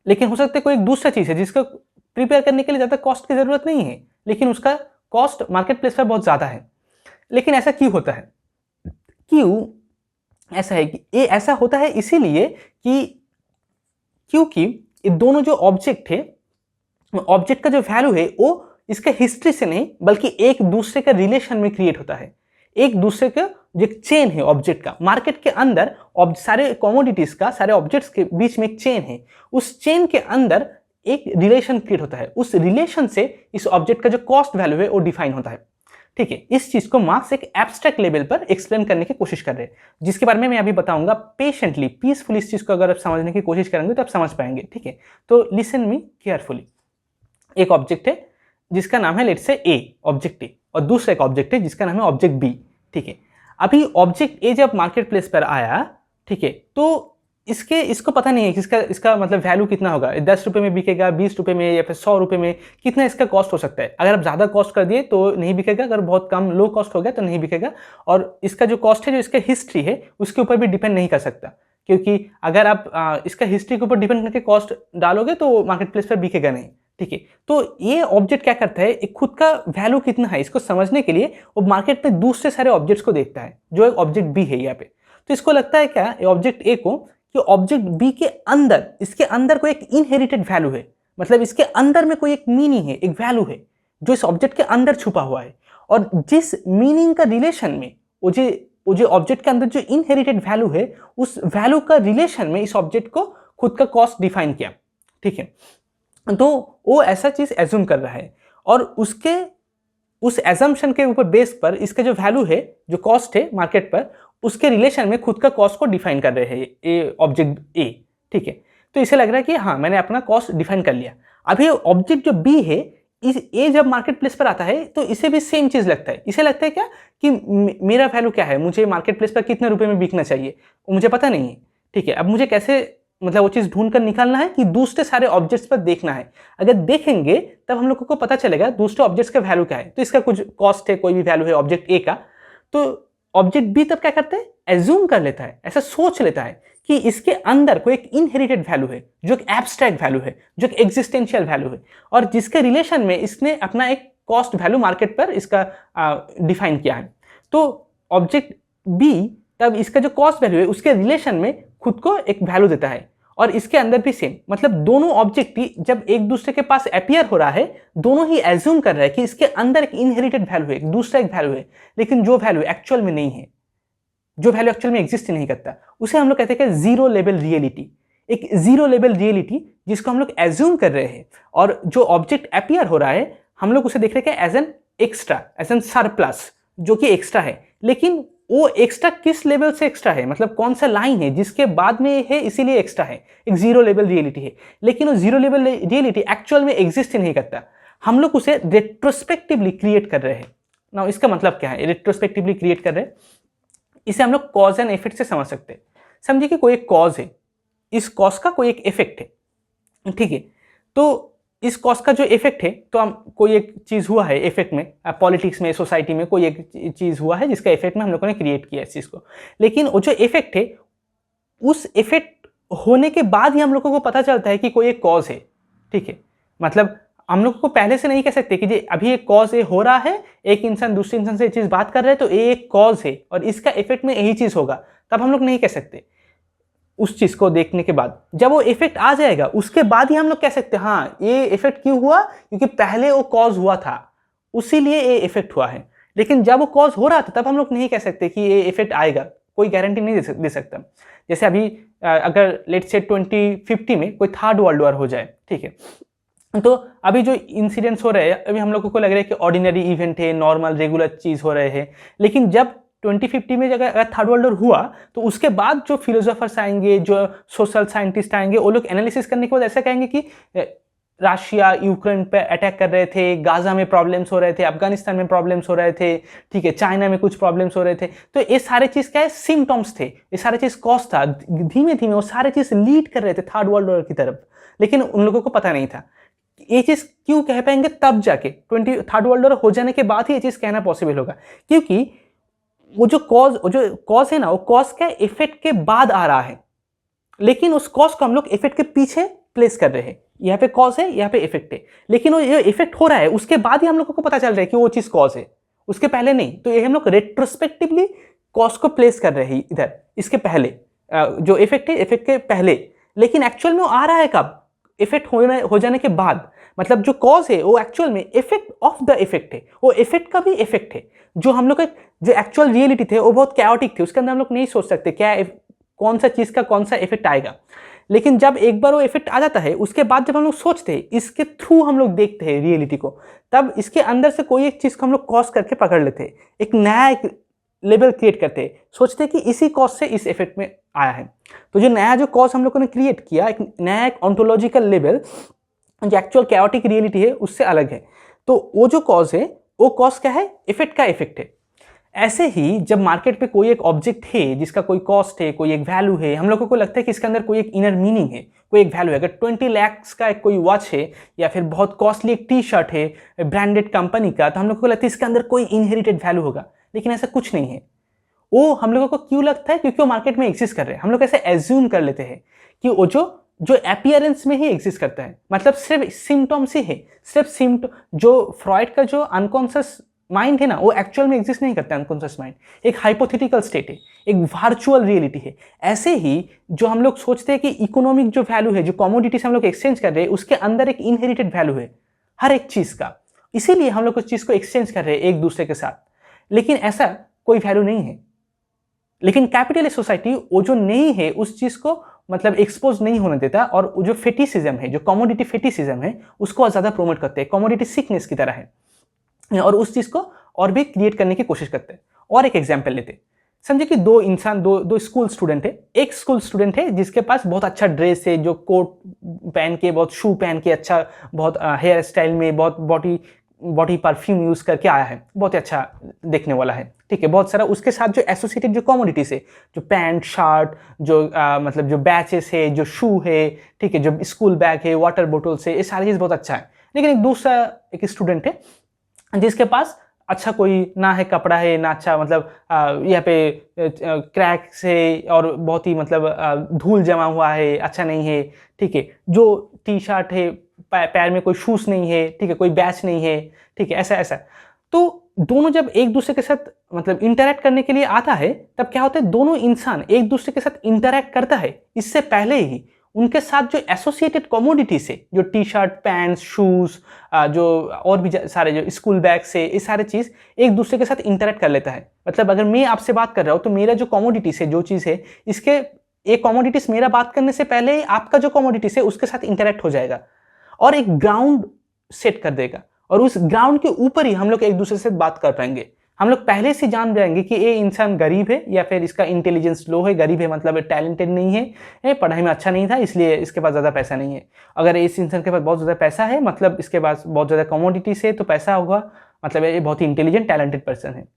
लेकिन हो सकता है कोई एक दूसरा चीज़ है जिसका प्रिपेयर करने के लिए ज़्यादा कॉस्ट की ज़रूरत नहीं है, लेकिन उसका कॉस्ट मार्केट प्लेस पर बहुत ज़्यादा है। लेकिन ऐसा क्यों होता है, क्यों ऐसा है कि ये ऐसा होता है इसीलिए कि क्योंकि ये दोनों जो ऑब्जेक्ट है, ऑब्जेक्ट का जो वैल्यू है वो इसका हिस्ट्री से नहीं बल्कि एक दूसरे का रिलेशन में क्रिएट होता है। एक दूसरे का जो एक चेन है ऑब्जेक्ट का, मार्केट के अंदर सारे कमोडिटीज का, सारे ऑब्जेक्ट्स के बीच में एक चेन है, उस चेन के अंदर एक रिलेशन क्रिएट होता है, उस रिलेशन से इस ऑब्जेक्ट का जो कॉस्ट वैल्यू है वो डिफाइन होता है। ठीक है, इस चीज को मार्क्स एक एब्स्ट्रैक्ट लेवल पर एक्सप्लेन करने की कोशिश कर रहे हैं, जिसके बारे में मैं अभी बताऊंगा। पेशेंटली, पीसफुली इस चीज को अगर आप समझने की कोशिश करेंगे तो आप समझ पाएंगे। ठीक है, तो लिसन मी केयरफुली। एक ऑब्जेक्ट है जिसका नाम है let's say A, object A, और दूसरा एक ऑब्जेक्ट है जिसका नाम है ऑब्जेक्ट बी। ठीक है, अभी ऑब्जेक्ट ए जब मार्केट प्लेस पर आया, ठीक है, तो इसको पता नहीं है कि इसका मतलब वैल्यू कितना होगा, 10 रुपये में बिकेगा, 20 रुपये में, या फिर 100 रुपये में, कितना इसका कॉस्ट हो सकता है। अगर आप ज़्यादा कॉस्ट कर दिए तो नहीं बिकेगा, अगर बहुत कम लो कॉस्ट हो गया तो नहीं बिकेगा। और इसका जो कॉस्ट है, जो इसका हिस्ट्री है, उसके ऊपर भी डिपेंड नहीं कर सकता, क्योंकि अगर आप इसका हिस्ट्री के ऊपर डिपेंड करके कॉस्ट डालोगे तो मार्केट प्लेस पर बिकेगा नहीं। ठीक है। तो ये ऑब्जेक्ट क्या करता है, एक खुद का वैल्यू कितना है इसको समझने के लिए वो मार्केट में दूसरे सारे ऑब्जेक्ट्स को देखता है, जो एक ऑब्जेक्ट बी है यहाँ पे। तो इसको लगता है क्या, ऑब्जेक्ट ए को, कि ऑब्जेक्ट बी के अंदर, इसके अंदर कोई एक इनहेरिटेड वैल्यू है, मतलब इसके अंदर में कोई एक मीनिंग है, एक वैल्यू है जो इस ऑब्जेक्ट के अंदर छुपा हुआ है। और जिस मीनिंग का रिलेशन में वो जो ऑब्जेक्ट के अंदर जो इनहेरिटेड वैल्यू है, उस वैल्यू का रिलेशन में इस ऑब्जेक्ट को खुद का कॉस्ट डिफाइन किया। ठीक है, तो वो ऐसा चीज एज्यूम कर रहा है और उसके उस एजम्पशन के ऊपर बेस पर इसका जो वैल्यू है, जो कॉस्ट है मार्केट पर, उसके रिलेशन में खुद का कॉस्ट को डिफाइन कर रहे हैं ये ऑब्जेक्ट ए। ठीक है, तो इसे लग रहा है कि हाँ मैंने अपना कॉस्ट डिफाइन कर लिया। अभी ऑब्जेक्ट जो बी है, इस ए जब मार्केट प्लेस पर आता है तो इसे भी सेम चीज लगता है। इसे लगता है क्या कि मेरा वैल्यू क्या है, मुझे मार्केट प्लेस पर कितने रुपए में बिकना चाहिए वो मुझे पता नहीं है। ठीक है, अब मुझे कैसे मतलब वो चीज ढूंढ कर निकालना है कि दूसरे सारे ऑब्जेक्ट्स पर देखना है। अगर देखेंगे तब हम लोगों को पता चलेगा दूसरे ऑब्जेक्ट्स का वैल्यू क्या है। तो इसका कुछ कॉस्ट है, कोई भी वैल्यू है ऑब्जेक्ट ए का, तो ऑब्जेक्ट बी तब क्या करते हैं, एज्यूम कर लेता है, ऐसा सोच लेता है कि इसके अंदर कोई एक इनहेरिटेड वैल्यू है, जो एक एब्स्ट्रैक्ट वैल्यू है, जो एक एग्जिस्टेंशियल वैल्यू है, और जिसके रिलेशन में इसने अपना एक कॉस्ट वैल्यू मार्केट पर इसका डिफाइन किया है। तो ऑब्जेक्ट बी तब इसका जो कॉस्ट वैल्यू है उसके रिलेशन में खुद को एक वैल्यू देता है, और इसके अंदर भी सेम, मतलब दोनों ऑब्जेक्ट ही जब एक दूसरे के पास अपीयर हो रहा है, दोनों ही एज्यूम कर रहे हैं कि इसके अंदर एक इनहेरिटेड वैल्यू है, एक दूसरा एक वैल्यू है, लेकिन जो वैल्यू एक्चुअल में नहीं है, जो वैल्यू एक्चुअल में एग्जिस्ट नहीं करता, उसे हम लोग कहते हैं कि जीरो लेवल रियलिटी। एक जीरो लेवल रियलिटी जिसको हम लोग एज्यूम कर रहे हैं, और जो ऑब्जेक्ट अपीयर हो रहा है हम लोग उसे देख रहे हैं as an extra, as an surplus, जो कि एक्स्ट्रा है। लेकिन वो एक्स्ट्रा किस लेवल से एक्स्ट्रा है, मतलब कौन सा लाइन है जिसके बाद में है, इसीलिए एक्स्ट्रा है, एक जीरो लेवल रियलिटी है। लेकिन वो जीरो लेवल रियलिटी एक्चुअल में एग्जिस्ट नहीं करता, हम लोग उसे रेट्रोस्पेक्टिवली क्रिएट कर रहे हैं ना। इसका मतलब क्या है रेट्रोस्पेक्टिवली क्रिएट कर रहे हैं, इसे हम लोग कॉज एंड इफेक्ट से समझ सकते हैं। समझिए कि कोई एक कॉज है, इस कॉज का कोई एक इफेक्ट है। ठीक है, तो इस कॉज का जो इफेक्ट है, तो हम कोई एक चीज हुआ है इफेक्ट में, पॉलिटिक्स में, सोसाइटी में कोई एक चीज हुआ है जिसका इफेक्ट में हम लोगों ने क्रिएट किया इस चीज को। लेकिन वो जो इफेक्ट है, उस इफेक्ट होने के बाद ही हम लोगों को पता चलता है कि कोई एक कॉज है। ठीक है, मतलब हम लोग को पहले से नहीं कह सकते कि जी अभी एक कॉज ए हो रहा है, एक इंसान दूसरे इंसान से ये चीज बात कर रहा है तो ये एक कॉज है और इसका इफेक्ट में यही चीज होगा, तब हम लोग नहीं कह सकते। उस चीज को देखने के बाद जब वो इफेक्ट आ जाएगा उसके बाद ही हम लोग कह सकते हैं हाँ ये इफेक्ट क्यों हुआ, क्योंकि पहले वो कॉज हुआ था उसीलिए ये इफेक्ट हुआ है। लेकिन जब वो कॉज हो रहा था तब हम लोग नहीं कह सकते कि ये इफेक्ट आएगा, कोई गारंटी नहीं दे सकता। जैसे अभी अगर लेट्स से 2050 में कोई थर्ड वर्ल्ड वॉर हो जाए, ठीक है, तो अभी जो इंसिडेंट्स हो रहे हैं अभी हम लोगों को लग रहा है कि ऑर्डिनरी इवेंट है, नॉर्मल रेगुलर चीज हो रहे हैं। लेकिन जब 2050 में अगर थर्ड वर्ल्ड वॉर हुआ तो उसके बाद जो फिलोसोफर्स आएंगे, जो सोशल साइंटिस्ट आएंगे, वो लोग एनालिसिस करने के बाद ऐसा कहेंगे कि रशिया यूक्रेन पे अटैक कर रहे थे, गाजा में प्रॉब्लम्स हो रहे थे, अफगानिस्तान में प्रॉब्लम्स हो रहे थे, ठीक है, चाइना में कुछ प्रॉब्लम्स हो रहे थे। तो ये सारे चीज क्या है, सिम्टम्स थे, ये सारे चीज कॉज था। धीमे धीमे वो सारे चीज लीड कर रहे थे थर्ड वर्ल्ड वॉर की तरफ, लेकिन उन लोगों को पता नहीं था। ये चीज क्यों कह पाएंगे तब जाके थर्ड वर्ल्ड वॉर हो जाने के बाद ही ये चीज कहना पॉसिबल होगा, क्योंकि वो जो कॉज है ना, वो कॉज का इफेक्ट के बाद आ रहा है, लेकिन उस कॉज को हम लोग इफेक्ट के पीछे प्लेस कर रहे हैं। यहाँ पे कॉज है, यहाँ पे इफेक्ट है, लेकिन वो ये इफेक्ट हो रहा है उसके बाद ही हम लोगों को पता चल रहा है कि वो चीज कॉज है, उसके पहले नहीं। तो ये हम लोग रेट्रोस्पेक्टिवली कॉज को प्लेस कर रहे हैं इधर, इसके पहले जो इफेक्ट है इफेक्ट के पहले, लेकिन एक्चुअल में वो आ रहा है कब, इफेक्ट हो जाने के बाद। मतलब जो कॉज है वो एक्चुअल में इफेक्ट ऑफ द इफेक्ट है, वो इफेक्ट का भी इफेक्ट है। जो हम लोग का जो एक्चुअल रियलिटी थे वो बहुत कैओटिक थे, उसके अंदर हम लोग नहीं सोच सकते क्या कौन सा चीज का कौन सा इफेक्ट आएगा। लेकिन जब एक बार वो इफेक्ट आ जाता है उसके बाद जब हम लोग सोचते हैं, इसके थ्रू हम लोग देखते हैं रियलिटी को, तब इसके अंदर से कोई एक चीज को हम लोग कॉज करके पकड़ लेते हैं, एक नया एक लेवल क्रिएट करते हैं, सोचते हैं कि इसी कॉज से इस इफेक्ट में आया है। तो जो नया जो कॉज हम लोगों ने क्रिएट किया, एक नया एक ऑन्टोलॉजिकल लेवल जो एक्चुअल कैओटिक रियलिटी है उससे अलग है। तो वो जो कॉज है वो कॉज क्या है, इफेक्ट का इफेक्ट है। ऐसे ही जब मार्केट पे कोई एक ऑब्जेक्ट है जिसका कोई कॉस्ट है, कोई एक वैल्यू है, हम लोगों को लगता है कि इसके अंदर कोई एक इनर मीनिंग है, कोई एक वैल्यू है। अगर 20 लाख का एक कोई वॉच है या फिर बहुत कॉस्टली एक टी शर्ट है ब्रांडेड कंपनी का, तो हम लोगों को लगता है इसके अंदर कोई इनहेरिटेड वैल्यू होगा, लेकिन ऐसा कुछ नहीं है। वो हम लोगों को क्यों लगता है, क्योंकि वो मार्केट में एग्जिस्ट कर रहे हैं। हम लोग ऐसे एज्यूम कर लेते हैं कि वो जो जो अपीयरेंस में ही एग्जिस्ट करता है, मतलब सिर्फ सिम्टम्स ही है, सिर्फ सिम्टम। जो फ्रॉइड का जो अनकॉन्शियस माइंड है ना, वो एक्चुअल में एग्जिस्ट नहीं करता है। अनकॉन्शियस माइंड एक हाइपोथेटिकल स्टेट है, एक वर्चुअल रियलिटी है। ऐसे ही जो हम लोग सोचते हैं कि इकोनॉमिक जो वैल्यू है, जो कमोडिटीज हम लोग एक्सचेंज कर रहे हैं, उसके अंदर एक इनहेरिटेड वैल्यू है हर एक चीज का, इसीलिए हम लोग उस चीज को एक्सचेंज कर रहे हैं एक दूसरे के साथ। लेकिन ऐसा कोई वैल्यू नहीं है। लेकिन कैपिटलिस्ट सोसाइटी वो जो नहीं है उस चीज को मतलब एक्सपोज नहीं होने देता, और जो फेटिसिज्म है, जो कमोडिटी फेटिसिज्म है, उसको ज्यादा प्रोमोट करते हैं, कमोडिटी सिकनेस की तरह है, और उस चीज को और भी क्रिएट करने की कोशिश करते हैं। और एक एग्जाम्पल लेते, समझे कि दो इंसान, दो स्कूल स्टूडेंट है। एक स्कूल स्टूडेंट है जिसके पास बहुत अच्छा ड्रेस है, जो कोट पहन के, बहुत शू पहन के, अच्छा बहुत हेयर स्टाइल में, बहुत बॉडी परफ्यूम यूज करके आया है, बहुत अच्छा देखने वाला है, ठीक है। बहुत सारा उसके साथ जो एसोसिएटेड जो कमोडिटीज है, जो पैंट शर्ट, जो मतलब जो बैचेस है, जो शू है, ठीक है, जो स्कूल बैग है, वाटर बोटल्स है, ये सारी चीज़ बहुत अच्छा है। लेकिन एक दूसरा एक स्टूडेंट है जिसके पास अच्छा कोई ना है कपड़ा है, ना अच्छा मतलब यहाँ पे क्रैक्स है, और बहुत ही मतलब धूल जमा हुआ है, अच्छा नहीं है, ठीक है। जो टी शर्ट है, पैर में कोई शूज नहीं है, ठीक है, कोई बैच नहीं है, ठीक है, ऐसा ऐसा। तो दोनों जब एक दूसरे के साथ मतलब इंटरैक्ट करने के लिए आता है, तब क्या होता है, दोनों इंसान एक दूसरे के साथ इंटरैक्ट करता है, इससे पहले ही उनके साथ जो एसोसिएटेड कमोडिटीज है, जो टी शर्ट, पैंट्स, शूज, जो और भी सारे जो स्कूल बैग से, ये सारे चीज एक दूसरे के साथ इंटरैक्ट कर लेता है। मतलब अगर मैं आपसे बात कर रहा हूँ तो मेरा जो कमोडिटीज है, जो चीज है, इसके एक कमोडिटीज मेरा बात करने से पहले आपका जो कमोडिटीज है उसके साथ इंटरैक्ट हो जाएगा और एक ग्राउंड सेट कर देगा, और उस ग्राउंड के ऊपर ही हम लोग एक दूसरे से बात कर पाएंगे। हम लोग पहले से जान जाएंगे कि ये इंसान गरीब है या फिर इसका इंटेलिजेंस लो है। गरीब है मतलब टैलेंटेड नहीं है, पढ़ाई में अच्छा नहीं था इसलिए इसके पास ज़्यादा पैसा नहीं है। अगर इस इंसान के पास बहुत ज़्यादा पैसा है मतलब इसके पास बहुत ज़्यादा कमोडिटीज है तो पैसा होगा, मतलब ये बहुत ही इंटेलिजेंट टैलेंटेड पर्सन है।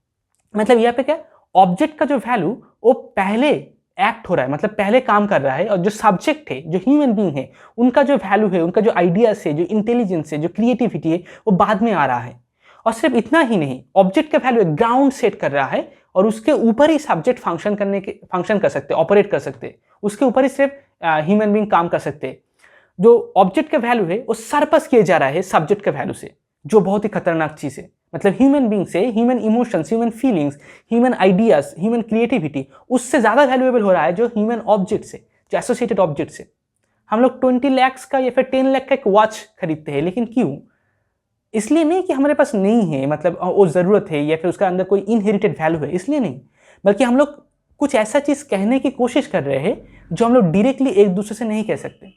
मतलब यहाँ पे क्या, ऑब्जेक्ट का जो वैल्यू वो पहले एक्ट हो रहा है, मतलब पहले काम कर रहा है, और जो सब्जेक्ट है, जो ह्यूमन बीइंग है, उनका जो वैल्यू है, उनका जो आइडियाज है, जो इंटेलिजेंस है, जो क्रिएटिविटी है, वो बाद में आ रहा है। और सिर्फ इतना ही नहीं, ऑब्जेक्ट का वैल्यू ग्राउंड सेट कर रहा है और उसके ऊपर ही सब्जेक्ट फंक्शन कर सकते, ऑपरेट कर सकते, उसके ऊपर ही सिर्फ ह्यूमन बीइंग काम कर सकते। जो ऑब्जेक्ट का वैल्यू है वो सरपस किया जा रहा है सब्जेक्ट के वैल्यू से, जो बहुत ही खतरनाक चीज है। मतलब ह्यूमन बीइंग से human emotions, human feelings, human ideas, human creativity उससे ज्यादा वैल्यूएबल हो रहा है जो ह्यूमन ऑब्जेक्ट से, जो एसोसिएटेड ऑब्जेक्ट से। हम लोग 20 लाख का या फिर 10 लाख का एक वॉच खरीदते हैं, लेकिन क्यों? इसलिए नहीं कि हमारे पास नहीं है, मतलब वो जरूरत है या फिर उसका अंदर कोई इनहेरिटेड वैल्यू है, इसलिए नहीं, बल्कि हम लोग कुछ ऐसा चीज कहने की कोशिश कर रहे हैं जो हम लोग डायरेक्टली एक दूसरे से नहीं कह सकते।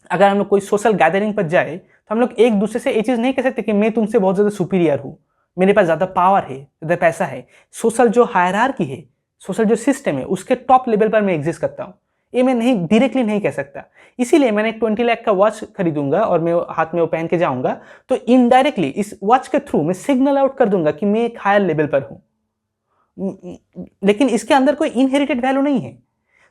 अगर हम लोग कोई सोशल गैदरिंग पर जाए तो हम लोग एक दूसरे से ये चीज नहीं कह सकते कि मैं तुमसे बहुत ज्यादा सुपीरियर हूँ, मेरे पास ज्यादा पावर है, ज्यादा पैसा है। सोशल जो हायरार्की है, सोशल जो सिस्टम है, उसके टॉप लेवल पर मैं एग्जिस्ट करता हूँ, ये मैं नहीं डायरेक्टली नहीं कह सकता। इसीलिए मैंने 20 लाख का वॉच खरीदूंगा और मैं हाथ में वो पहन के जाऊंगा, तो इनडायरेक्टली इस वॉच के थ्रू मैं सिग्नल आउट कर दूंगा कि मैं एक हायर लेवल पर हूं, लेकिन इसके अंदर कोई इनहेरिटेड वैल्यू नहीं है।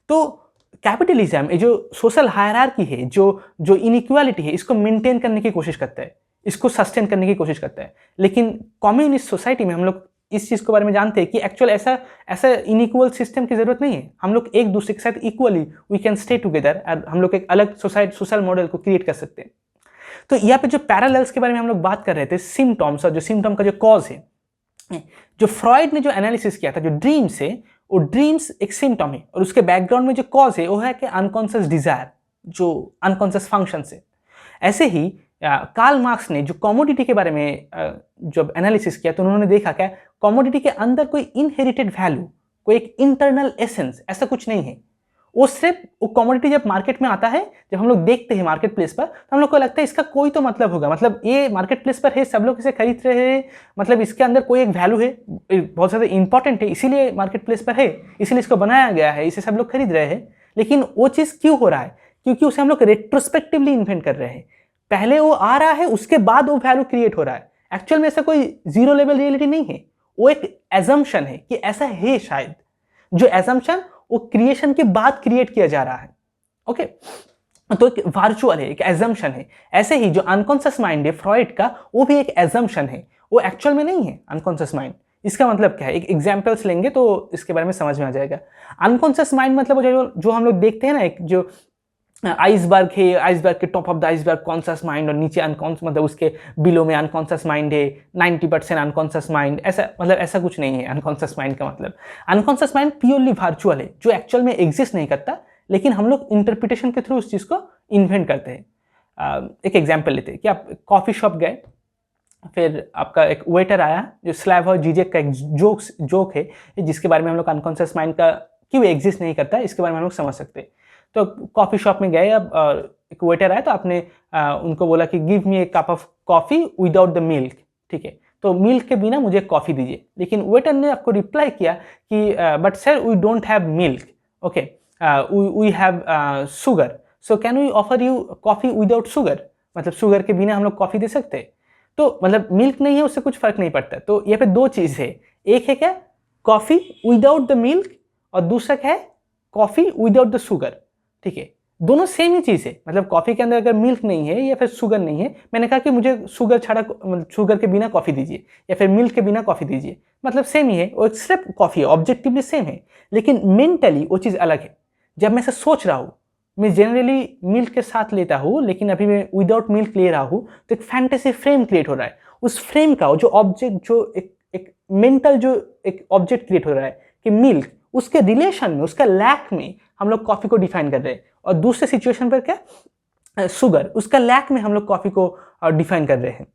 तो कैपिटलिज्म, जो सोशल हायरार्की है, जो इनइक्वालिटी है, इसको मेंटेन करने की कोशिश करता है, इसको सस्टेन करने की कोशिश करता है। लेकिन कम्युनिस्ट सोसाइटी में हम लोग इस चीज के बारे में जानते हैं कि एक्चुअल ऐसा इनइक्वल सिस्टम की जरूरत नहीं है। हम लोग एक दूसरे के साथ equally we can stay together, और हम लोग एक अलग सोशल मॉडल को क्रिएट कर सकते हैं। तो यहाँ पे जो पैरेलल्स के बारे में हम लोग बात कर रहे थे, सिम्टम्स, और जो सिम्टम का जो कॉज है, जो फ्रॉइड ने जो एनालिसिस किया था, जो ड्रीम्स है, वो ड्रीम्स एक सिम्टम है, और उसके बैकग्राउंड में जो कॉज है वो है कि अनकॉन्शियस डिजायर, जो अनकॉन्शियस फंक्शन है। ऐसे ही कार्ल मार्क्स ने जो कमोडिटी के बारे में जब एनालिसिस किया तो उन्होंने देखा क्या, कमोडिटी के अंदर कोई इनहेरिटेड वैल्यू, कोई एक इंटरनल एसेंस ऐसा कुछ नहीं है। वो सिर्फ वो कमोडिटी जब मार्केट में आता है, जब हम लोग देखते हैं मार्केट प्लेस पर, तो हम लोग को लगता है इसका कोई तो मतलब होगा, मतलब ये मार्केट प्लेस पर है, सब लोग इसे खरीद रहे हैं, मतलब इसके अंदर कोई एक वैल्यू है, बहुत ज़्यादा इंपॉर्टेंट है, इसीलिए मार्केट प्लेस पर है, इसीलिए इसको बनाया गया है, इसे सब लोग खरीद रहे हैं। लेकिन वो चीज़ क्यों हो रहा है? क्योंकि उसे हम लोग रेट्रोस्पेक्टिवली इन्वेंट कर रहे हैं। पहले वो आ रहा है, उसके बाद वो वैल्यू क्रिएट हो रहा है। एक्चुअल में ऐसा कोई जीरो लेवल रियलिटी नहीं है, वो एक एजम्पशन है कि ऐसा है शायद, जो एजम्पशन वो क्रिएशन के बाद क्रिएट किया जा रहा है। ओके, तो एक वर्चुअल है, एक एजम्पशन है। ऐसे ही जो अनकॉन्शियस माइंड है फ्रॉइड का, वो भी एक एजम्पशन है, वो एक्चुअल में नहीं है अनकॉन्शियस माइंड। इसका मतलब क्या है, एक एग्जाम्पल्स लेंगे तो इसके बारे में समझ में आ जाएगा। अनकॉन्शियस माइंड मतलब जो हम लोग देखते हैं ना, एक जो आइसबर्ग है, आइसबर्ग के top of the iceberg conscious mind और नीचे अनकॉन्स मतलब उसके बिलो में अनकॉन्शियस माइंड है, 90% अनकॉन्शियस माइंड, ऐसा मतलब ऐसा कुछ नहीं है। अनकॉन्शियस माइंड का मतलब अनकॉन्शियस माइंड प्योरली वर्चुअल है, जो एक्चुअल में एग्जिस्ट नहीं करता, लेकिन हम लोग इंटरप्रिटेशन के थ्रू उस चीज़ को इन्वेंट करते हैं। एक एग्जाम्पल लेते हैं कि आप कॉफ़ी शॉप गए, फिर आपका एक वेटर आया जो स्लैव और जीजेक का एक जोक है, जिसके बारे में हम लोग अनकॉन्शियस माइंड का क्यों एग्जिस्ट नहीं करता इसके बारे में हम लोग समझ सकते हैं। तो कॉफ़ी शॉप में गए, अब एक वेटर आया तो आपने उनको बोला कि give me A cup of coffee without the milk, ठीक है, तो मिल्क के बिना मुझे कॉफ़ी दीजिए। लेकिन वेटर ने आपको रिप्लाई किया कि but sir we don't have milk, okay, we have sugar, so can we offer you coffee without sugar, मतलब शुगर के बिना हम लोग कॉफ़ी दे सकते हैं। तो मतलब मिल्क नहीं है उससे कुछ फर्क नहीं पड़ता। तो यहाँ पे दो चीज़ है, एक है क्या कॉफ़ी विदाउट द मिल्क और दूसरा क्या है कॉफ़ी विदाउट द शुगर, ठीक है, दोनों सेम ही चीज़ है। मतलब कॉफ़ी के अंदर अगर मिल्क नहीं है या फिर शुगर नहीं है, मैंने कहा कि मुझे शुगर छड़ा शुगर के बिना कॉफ़ी दीजिए या फिर मिल्क के बिना कॉफ़ी दीजिए, मतलब सेम ही है, और सिर्फ कॉफ़ी है, ऑब्जेक्टिवली सेम है, लेकिन मेंटली वो चीज़ अलग है। जब मैं ऐसा सोच रहा हूँ, मैं जनरली मिल्क के साथ लेता हूँ, लेकिन अभी मैं विदाउट मिल्क ले रहा हूँ, तो एक फैंटेसी फ्रेम क्रिएट हो रहा है। उस फ्रेम का जो ऑब्जेक्ट, जो एक मेंटल जो एक ऑब्जेक्ट क्रिएट हो रहा है कि मिल्क, उसके रिलेशन में, उसका लैक में हम लोग कॉफ़ी को डिफाइन कर रहे हैं, और दूसरे सिचुएशन पर क्या शुगर, उसका लैक में हम लोग कॉफ़ी को डिफाइन कर रहे हैं,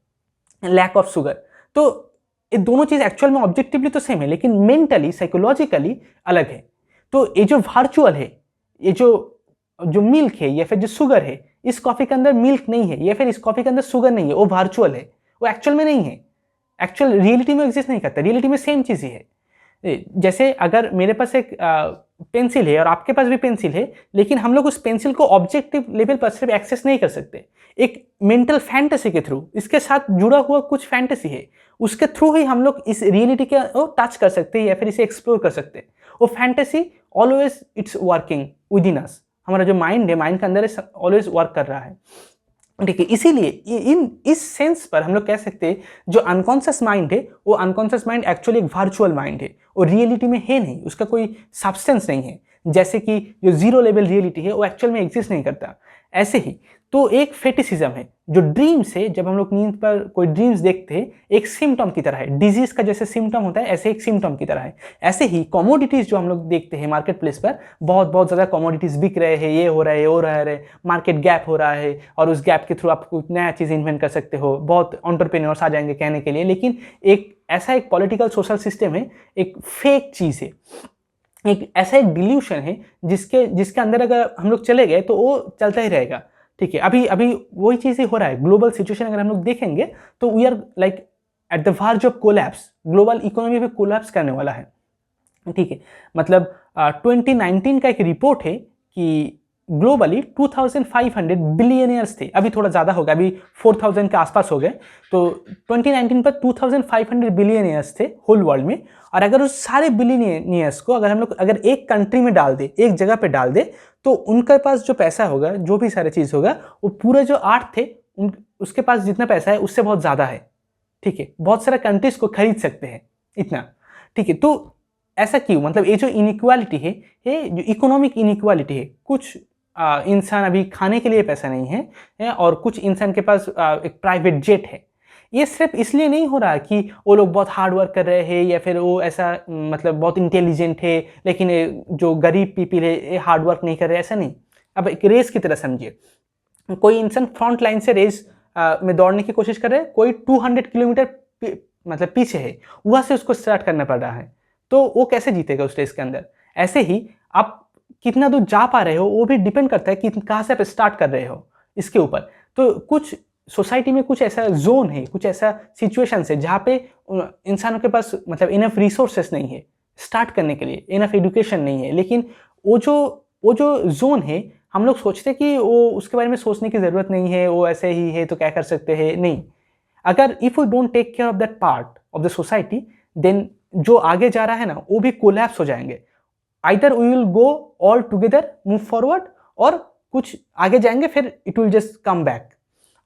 लैक ऑफ शुगर। तो ये दोनों चीज़ एक्चुअल में ऑब्जेक्टिवली तो सेम है, लेकिन मेंटली साइकोलॉजिकली अलग है। तो ये जो वर्चुअल है, ये जो मिल्क है या फिर जो शुगर है, इस कॉफ़ी के अंदर मिल्क नहीं है या फिर इस कॉफ़ी के अंदर शुगर नहीं है, वो वर्चुअल है, वो एक्चुअल में नहीं है, एक्चुअल रियलिटी में एग्जिस्ट नहीं करता। रियलिटी में सेम चीज़ ही है। जैसे अगर मेरे पास एक पेंसिल है और आपके पास भी पेंसिल है, लेकिन हम लोग उस पेंसिल को ऑब्जेक्टिव लेवल पर सिर्फ एक्सेस नहीं कर सकते, एक मेंटल फैंटेसी के थ्रू, इसके साथ जुड़ा हुआ कुछ फैंटेसी है, उसके थ्रू ही हम लोग इस रियलिटी को टच कर सकते हैं या फिर इसे एक्सप्लोर कर सकते हैं। वो fantasy always it's working with in us, हमारा जो माइंड है, माइंड के अंदर ऑलवेज वर्क कर रहा है, ठीक है। इसीलिए इस सेंस पर हम लोग कह सकते हैं जो अनकॉन्शियस माइंड है, वो अनकॉन्शियस माइंड एक्चुअली एक वर्चुअल माइंड है, और रियलिटी में है नहीं, उसका कोई सब्सटेंस नहीं है। जैसे कि जो जीरो लेवल रियलिटी है वो एक्चुअल में एग्जिस्ट नहीं करता, ऐसे ही तो एक फेटिसिज्म है जो ड्रीम्स है, जब हम लोग नींद पर कोई ड्रीम्स देखते हैं, एक सिम्टम की तरह है, डिजीज का जैसे सिम्टम होता है ऐसे एक सिम्टम की तरह है। ऐसे ही कमोडिटीज जो हम लोग देखते हैं मार्केट प्लेस पर, बहुत ज़्यादा कमोडिटीज बिक रहे हैं, ये हो रहा है, वो रहा है, मार्केट गैप हो रहा है, और उस गैप के थ्रू आप कुछ नया चीज़ इन्वेंट कर सकते हो, बहुत एंटरप्रेन्योर्स आ जाएंगे कहने के लिए, लेकिन एक ऐसा एक पॉलिटिकल सोशल सिस्टम है, एक फेक चीज़ है, एक ऐसा एक डिल्यूशन है जिसके अंदर अगर हम लोग चले गए तो वो चलता ही रहेगा, ठीक है। अभी वही चीज़ ही हो रहा है। ग्लोबल सिचुएशन अगर हम लोग देखेंगे तो we are like at the verge of collapse, global economy भी कोलैप्स करने वाला है, ठीक है। मतलब 2019 का एक रिपोर्ट है कि ग्लोबली 2500 बिलियनियर्स थे, अभी थोड़ा ज़्यादा हो गया, अभी 4000 के आसपास हो गए। तो 2019 पर 2500 बिलियनियर्स थे होल वर्ल्ड में, और अगर उस सारे बिलियनियर्स को अगर हम लोग अगर एक कंट्री में डाल दे, एक जगह पे डाल दे, तो उनके पास जो पैसा होगा, जो भी सारे चीज़ होगा, वो पूरे जो आर्ट थे उसके पास जितना पैसा है उससे बहुत ज़्यादा है, ठीक है। बहुत सारे कंट्रीज को खरीद सकते हैं इतना, ठीक है। तो ऐसा क्यों? मतलब ये जो इनइक्वालिटी है, ये जो इकोनॉमिक इनइक्वालिटी है, कुछ इंसान अभी खाने के लिए पैसा नहीं है और कुछ इंसान के पास एक प्राइवेट जेट है। ये सिर्फ इसलिए नहीं हो रहा कि वो लोग बहुत हार्ड वर्क कर रहे हैं या फिर वो ऐसा मतलब बहुत इंटेलिजेंट है, लेकिन जो गरीब पीपल है ये हार्ड वर्क नहीं कर रहे, ऐसा नहीं। अब एक रेस की तरह समझिए, कोई इंसान फ्रंट लाइन से रेस में दौड़ने की कोशिश कर रहे हैं, कोई 200 किलोमीटर मतलब पीछे है, वहाँ से उसको स्टार्ट करना पड़ रहा है, तो वो कैसे जीतेगा उस रेस के अंदर? ऐसे ही आप कितना दूर जा पा रहे हो वो भी डिपेंड करता है कि कहाँ से आप स्टार्ट कर रहे हो इसके ऊपर। तो कुछ सोसाइटी में कुछ ऐसा जोन है, कुछ ऐसा सिचुएशन है जहाँ पे इंसानों के पास मतलब इनफ रिसोर्सेस नहीं है स्टार्ट करने के लिए, इनफ एजुकेशन नहीं है, लेकिन वो जो जोन है हम लोग सोचते हैं कि वो उसके बारे में सोचने की ज़रूरत नहीं है, वो ऐसे ही है तो क्या कर सकते हैं। नहीं, अगर if we don't take care of that part of the society, then जो आगे जा रहा है ना वो भी कोलैप्स हो जाएंगे। Either we will go all together move forward, और कुछ आगे जाएंगे फिर it will just come back,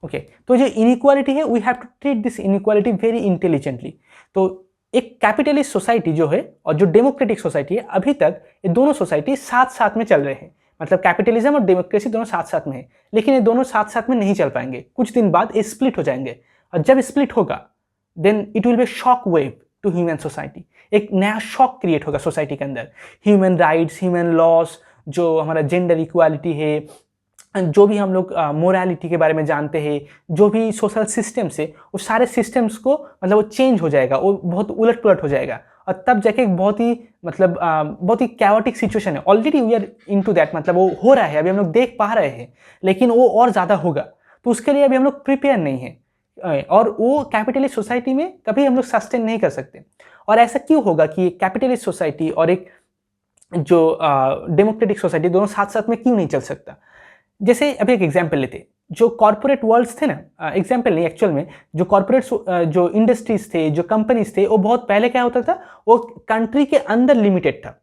okay. तो जो इनइक्वालिटी है we have to treat this inequality very intelligently. तो एक कैपिटलिस्ट सोसाइटी जो है और जो डेमोक्रेटिक सोसाइटी है, अभी तक ये दोनों सोसाइटी साथ साथ में चल रहे हैं। मतलब कैपिटलिज्म और डेमोक्रेसी दोनों साथ साथ में है, लेकिन ये दोनों साथ साथ में नहीं चल पाएंगे, कुछ दिन बाद ये स्प्लिट हो जाएंगे। और जब स्प्लिट होगा then it will be shock wave to human society, एक नया शॉक क्रिएट होगा सोसाइटी के अंदर। ह्यूमन राइट्स, ह्यूमन लॉस, जो हमारा जेंडर इक्वालिटी है, जो भी हम लोग मोरालिटी के बारे में जानते हैं, जो भी सोशल सिस्टम्स है, वो सारे सिस्टम्स को मतलब वो चेंज हो जाएगा, वो बहुत उलट पुलट हो जाएगा। और तब जाके एक बहुत ही मतलब बहुत ही कैओटिक सिचुएशन है। Already we are into that, मतलब वो हो रहा है, अभी हम लोग देख पा रहे हैं, लेकिन वो और ज़्यादा होगा। तो उसके लिए अभी हम लोग प्रिपेयर नहीं है, और वो कैपिटलिस्ट सोसाइटी में कभी हम लोग सस्टेन नहीं कर सकते। और ऐसा क्यों होगा कि कैपिटलिस्ट सोसाइटी और एक जो डेमोक्रेटिक सोसाइटी दोनों साथ साथ में क्यों नहीं चल सकता? जैसे अभी एक एग्जाम्पल लेते, जो कॉर्पोरेट वर्ल्ड्स थे ना, एग्जाम्पल नहीं एक्चुअल में, जो कॉर्पोरेट जो इंडस्ट्रीज थे, जो कंपनीज थे, वो बहुत पहले क्या होता था, वो कंट्री के अंदर लिमिटेड था।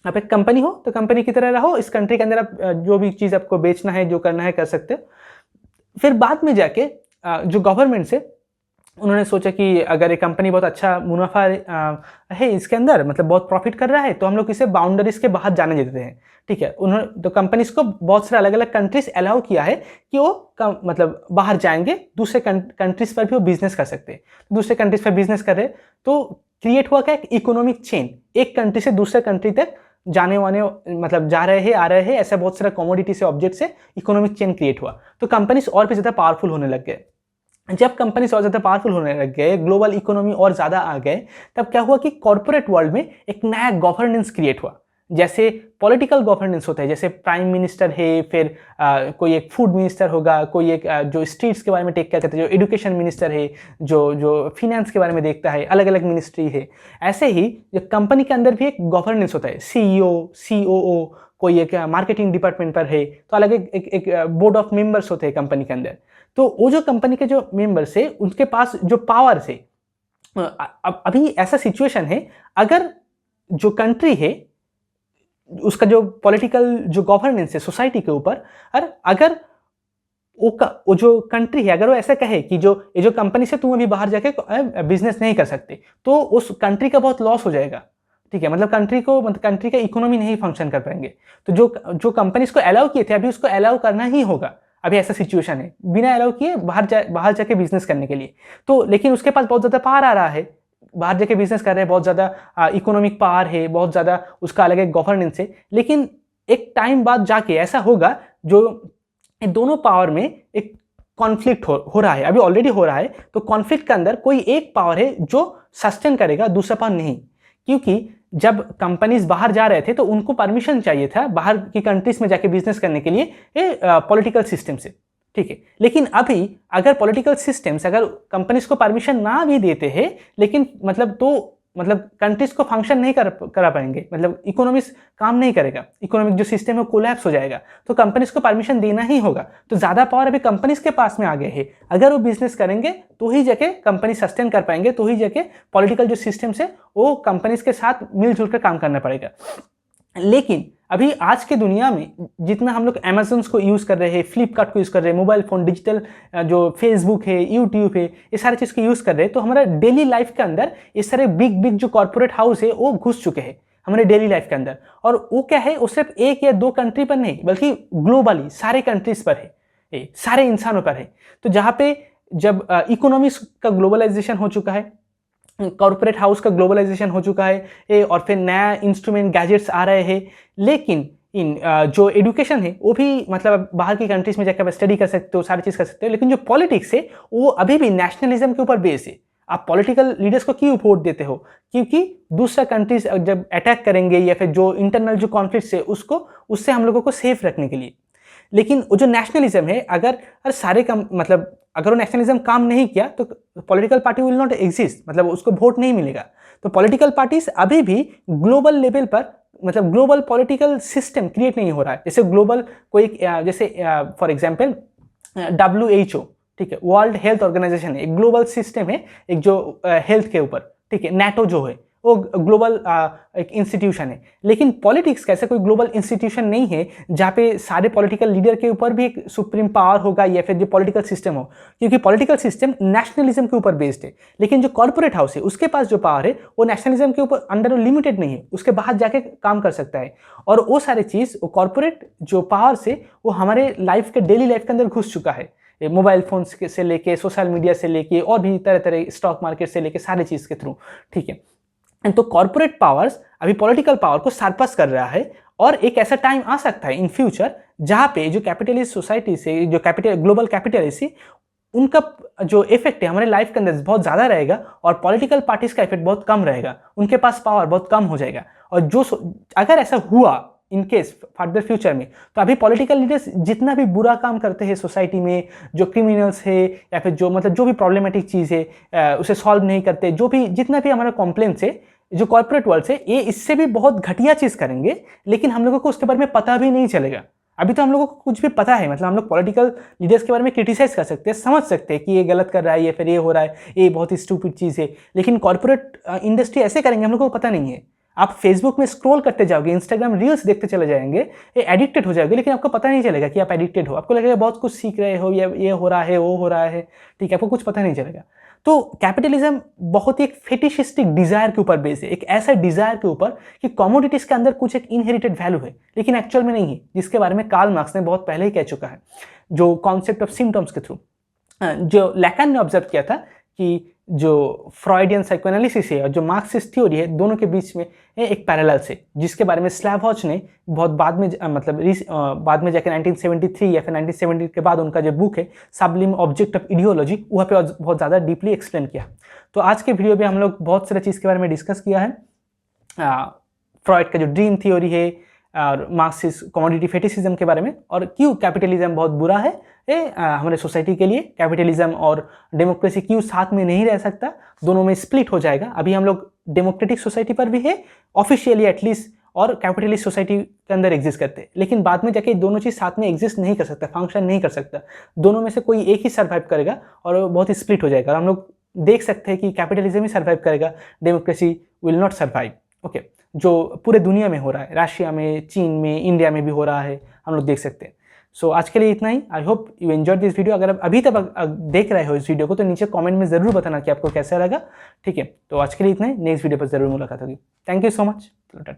आप एक कंपनी हो तो कंपनी की तरह रहो, इस कंट्री के अंदर आप जो भी चीज़ आपको बेचना है, जो करना है कर सकते हो। फिर बाद में जाके जो गवर्नमेंट से उन्होंने सोचा कि अगर एक कंपनी बहुत अच्छा मुनाफा है इसके अंदर, मतलब बहुत प्रॉफिट कर रहा है, तो हम लोग इसे बाउंड्रीज के बाहर जाने देते हैं। ठीक है, उन्होंने तो कंपनीज को बहुत सारे अलग अलग कंट्रीज अलाउ किया है कि वो मतलब बाहर जाएंगे, दूसरे कंट्रीज पर भी वो बिजनेस कर सकते हैं। दूसरे कंट्रीज पर बिजनेस कर रहे, तो क्रिएट हुआ क्या, एक इकोनॉमिक चेन, एक कंट्री से दूसरे कंट्री तक जाने वाने, मतलब जा रहे हैं, आ रहे हैं, ऐसा बहुत सारा कमोडिटी से, ऑब्जेक्ट से इकोनॉमिक चेन क्रिएट हुआ। तो कंपनीज और भी ज़्यादा पावरफुल होने लग गए। जब कंपनीज और ज़्यादा पावरफुल होने लग गए, ग्लोबल इकोनॉमी और ज़्यादा आ गए, तब क्या हुआ कि कॉर्पोरेट वर्ल्ड में एक नया गवर्नेंस क्रिएट हुआ। जैसे पॉलिटिकल गवर्नेंस होता है, जैसे प्राइम मिनिस्टर है, फिर कोई एक फूड मिनिस्टर होगा, कोई एक जो स्ट्रीट्स के बारे में टेक केयर करता है, जो एजुकेशन मिनिस्टर है, जो फिनेंस के बारे में देखता है, अलग अलग मिनिस्ट्री है। ऐसे ही जो कंपनी के अंदर भी एक गवर्नेंस होता है, CEO, COO, कोई एक मार्केटिंग डिपार्टमेंट पर है, तो अलग एक बोर्ड ऑफ मेंबर्स होते हैं कंपनी के अंदर। तो वो जो कंपनी के जो मेंबर्स है, उनके पास जो पावर है, अभी ऐसा सिचुएशन है, अगर जो कंट्री है उसका जो पॉलिटिकल जो गवर्नेंस है सोसाइटी के ऊपर, और अगर वो जो कंट्री है, अगर वो ऐसा कहे कि ये जो कंपनी से तुम अभी बाहर जाके बिजनेस नहीं कर सकते, तो उस कंट्री का बहुत लॉस हो जाएगा। ठीक है, मतलब कंट्री का इकोनॉमी नहीं फंक्शन कर पाएंगे। तो जो कंपनीज को अलाउ किए थे, अभी उसको अलाउ करना ही होगा। अभी ऐसा सिचुएशन है, बिना अलाउ किए बाहर जाके बिजनेस करने के लिए। तो लेकिन उसके पास बहुत ज़्यादा पावर आ रहा है, बाहर जाके बिजनेस कर रहे हैं, बहुत ज़्यादा इकोनॉमिक पावर है, बहुत ज़्यादा उसका अलग एक गवर्नेंस है। लेकिन एक टाइम बाद जाके ऐसा होगा, जो दोनों पावर में एक कॉन्फ्लिक्ट हो रहा है, अभी ऑलरेडी हो रहा है। तो कॉन्फ्लिक्ट के अंदर कोई एक पावर है जो सस्टेन करेगा, दूसरा पावर नहीं। क्योंकि जब कंपनीज बाहर जा रहे थे तो उनको परमिशन चाहिए था बाहर की कंट्रीज में जाके बिजनेस करने के लिए, पॉलिटिकल सिस्टम से। ठीक है, लेकिन अभी अगर पॉलिटिकल सिस्टम्स, अगर कंपनीज को परमिशन ना भी देते हैं, लेकिन मतलब कंट्रीज को फंक्शन नहीं करा पाएंगे, मतलब इकोनॉमिक्स काम नहीं करेगा, इकोनॉमिक जो सिस्टम है वो कोलैप्स हो जाएगा। तो कंपनीज को परमिशन देना ही होगा। तो ज़्यादा पावर अभी कंपनीज के पास में आ गए हैं। अगर वो बिजनेस करेंगे तो ही जाके कंपनी सस्टेन कर पाएंगे, तो ही जाके पॉलिटिकल जो सिस्टम्स है वो कंपनीज के साथ मिलजुल कर काम करना पड़ेगा। लेकिन अभी आज के दुनिया में जितना हम लोग अमेजन को यूज़ कर रहे हैं, फ्लिपकार्ट को यूज़ कर रहे हैं, मोबाइल फ़ोन, डिजिटल जो फेसबुक है, यूट्यूब है, ये सारे चीज़ को यूज़ कर रहे हैं, तो हमारा डेली लाइफ के अंदर ये सारे बिग जो कॉर्पोरेट हाउस है वो घुस चुके हैं हमारे डेली लाइफ के अंदर। और वो क्या है, वो सिर्फ एक या दो कंट्री पर नहीं, बल्कि ग्लोबली सारे कंट्रीज पर है, ये सारे इंसानों पर है। तो जहाँ पे जब इकोनॉमिक्स का ग्लोबलाइजेशन हो चुका है, कॉर्पोरेट हाउस का ग्लोबलाइजेशन हो चुका है, और फिर नया इंस्ट्रूमेंट गैजेट्स आ रहे हैं, लेकिन इन जो एजुकेशन है वो भी मतलब बाहर की कंट्रीज में जाकर आप स्टडी कर सकते हो, सारी चीज़ कर सकते हो। लेकिन जो पॉलिटिक्स है वो अभी भी नेशनलिज्म के ऊपर बेस है। आप पॉलिटिकल लीडर्स को क्यों वोट देते हो? क्योंकि दूसरा कंट्रीज जब अटैक करेंगे या फिर जो इंटरनल जो कॉन्फ्लिक्ट्स है उससे हम लोगों को सेफ रखने के लिए। लेकिन वो जो नेशनलिज्म है, अगर सारे मतलब अगर वो नेशनलिज्म काम नहीं किया तो political party will not exist, मतलब उसको वोट नहीं मिलेगा। तो पॉलिटिकल पार्टीज अभी भी ग्लोबल लेवल पर, मतलब ग्लोबल पॉलिटिकल सिस्टम क्रिएट नहीं हो रहा है। जैसे ग्लोबल कोई, जैसे फॉर एग्जांपल WHO, ठीक है, वर्ल्ड हेल्थ ऑर्गेनाइजेशन है, एक ग्लोबल सिस्टम है, एक जो हेल्थ के ऊपर, ठीक है। NATO जो है वो ग्लोबल एक इंस्टीट्यूशन है। लेकिन पॉलिटिक्स कैसे कोई ग्लोबल इंस्टीट्यूशन नहीं है जहाँ पे सारे पॉलिटिकल लीडर के ऊपर भी एक सुप्रीम पावर होगा या फिर जो पॉलिटिकल सिस्टम हो, क्योंकि पॉलिटिकल सिस्टम नेशनलिज्म के ऊपर बेस्ड है। लेकिन जो कॉर्पोरेट हाउस है उसके पास जो पावर है वो नेशनलिज्म के ऊपर अंडर लिमिटेड नहीं है, उसके बाहर जाके काम कर सकता है। और वो सारे चीज़, वो कॉर्पोरेट जो पावर से वो हमारे लाइफ के डेली लाइफ के अंदर घुस चुका है। मोबाइल फोन से लेके, सोशल मीडिया से लेके, और भी तरह तरह स्टॉक मार्केट से लेके सारे चीज़ के थ्रू, ठीक है। तो कॉर्पोरेट पावर्स अभी पॉलिटिकल पावर को सरपास कर रहा है, और एक ऐसा टाइम आ सकता है इन फ्यूचर जहाँ पे जो कैपिटलिस्ट सोसाइटी से, जो ग्लोबल कैपिटलिस्ट है, उनका जो इफेक्ट है हमारे लाइफ के अंदर बहुत ज़्यादा रहेगा, और पॉलिटिकल पार्टीज का इफेक्ट बहुत कम रहेगा, उनके पास पावर बहुत कम हो जाएगा। और जो अगर ऐसा हुआ इन केस फर्दर फ्यूचर में, तो अभी पॉलिटिकल लीडर्स जितना भी बुरा काम करते हैं सोसाइटी में, जो क्रिमिनल्स है या फिर जो मतलब जो भी प्रॉब्लमेटिक चीज़ है उसे सॉल्व नहीं करते, जो भी जितना भी हमारा कॉम्प्लेंट्स है जो कॉर्पोरेट वर्ल्ड से, ये इससे भी बहुत घटिया चीज़ करेंगे, लेकिन हम लोगों को उसके बारे में पता भी नहीं चलेगा। अभी तो हम लोगों को कुछ भी पता है, मतलब हम लोग पॉलिटिकल लीडर्स के बारे में क्रिटिसाइज कर सकते हैं, समझ सकते हैं कि ये गलत कर रहा है या फिर ये हो रहा है, ये बहुत ही स्टूपिड चीज़ है। लेकिन कॉर्पोरेट इंडस्ट्री ऐसे करेंगे, हम लोग को पता नहीं है। आप फेसबुक में स्क्रॉल करते जाओगे, इंस्टाग्राम रील्स देखते चले जाएंगे, ये एडिक्टेड हो जाओगे, लेकिन आपको पता नहीं चलेगा कि आप एडिक्टेड हो। आपको लगेगा बहुत कुछ सीख रहे हो, या ये हो रहा है, वो हो रहा है, ठीक है, आपको कुछ पता नहीं चलेगा। तो कैपिटलिज्म बहुत ही एक फेटिशिस्टिक डिजायर के ऊपर बेस है, एक ऐसा डिजायर के ऊपर कि कमोडिटीज के अंदर कुछ एक इनहेरिटेड वैल्यू है, लेकिन एक्चुअल में नहीं है, जिसके बारे में कार्ल मार्क्स ने बहुत पहले ही कह चुका है, जो कॉन्सेप्ट ऑफ सिम्टम्स के थ्रू। जो लैकन ने ऑब्जर्व किया था कि जो फ्रॉइडियन साइकोएनालिसिस है और जो मार्क्सिस्ट थ्योरी है, दोनों के बीच में एक पैरेलल्स है, जिसके बारे में स्लैवहॉच ने बहुत बाद में बाद में जाकर 1973 या फिर 1970 के बाद उनका जो बुक है सबलिम ऑब्जेक्ट ऑफ इडियोलॉजी, वहाँ पे बहुत ज़्यादा डीपली एक्सप्लेन किया। तो आज के वीडियो में हम लोग बहुत सारे चीज़ के बारे में डिस्कस किया है। फ्रॉइड का जो ड्रीम थ्योरी है, और मार्क्सिस्ट कमोडिटी फेटिसिज्म के बारे में, और क्यों कैपिटलिज्म बहुत बुरा है हमारे सोसाइटी के लिए, कैपिटलिज्म और डेमोक्रेसी क्यों साथ में नहीं रह सकता, दोनों में स्प्लिट हो जाएगा। अभी हम लोग डेमोक्रेटिक सोसाइटी पर भी है ऑफिशियली एटलीस्ट, और कैपिटलिस्ट सोसाइटी के अंदर एग्जिस्ट करते हैं, लेकिन बाद में जाके दोनों चीज़ साथ में एग्जिस्ट नहीं कर सकता, फंक्शन नहीं कर सकता। दोनों में से कोई एक ही सर्वाइव करेगा और बहुत ही स्प्लिट हो जाएगा। और हम लोग देख सकते हैं कि कैपिटलिज्म ही सर्वाइव करेगा, democracy will not survive. Okay, जो पूरे दुनिया में हो रहा है, रशिया में, चीन में, इंडिया में भी हो रहा है, हम लोग देख सकते हैं। सो आज के लिए इतना ही। I hope you enjoyed this video. अगर आप अभी तक देख रहे हो इस वीडियो को, तो नीचे कमेंट में ज़रूर बताना कि आपको कैसा लगा, ठीक है। तो आज के लिए इतना ही, नेक्स्ट वीडियो पर ज़रूर मुलाकात होगी। Thank you so much, Tata.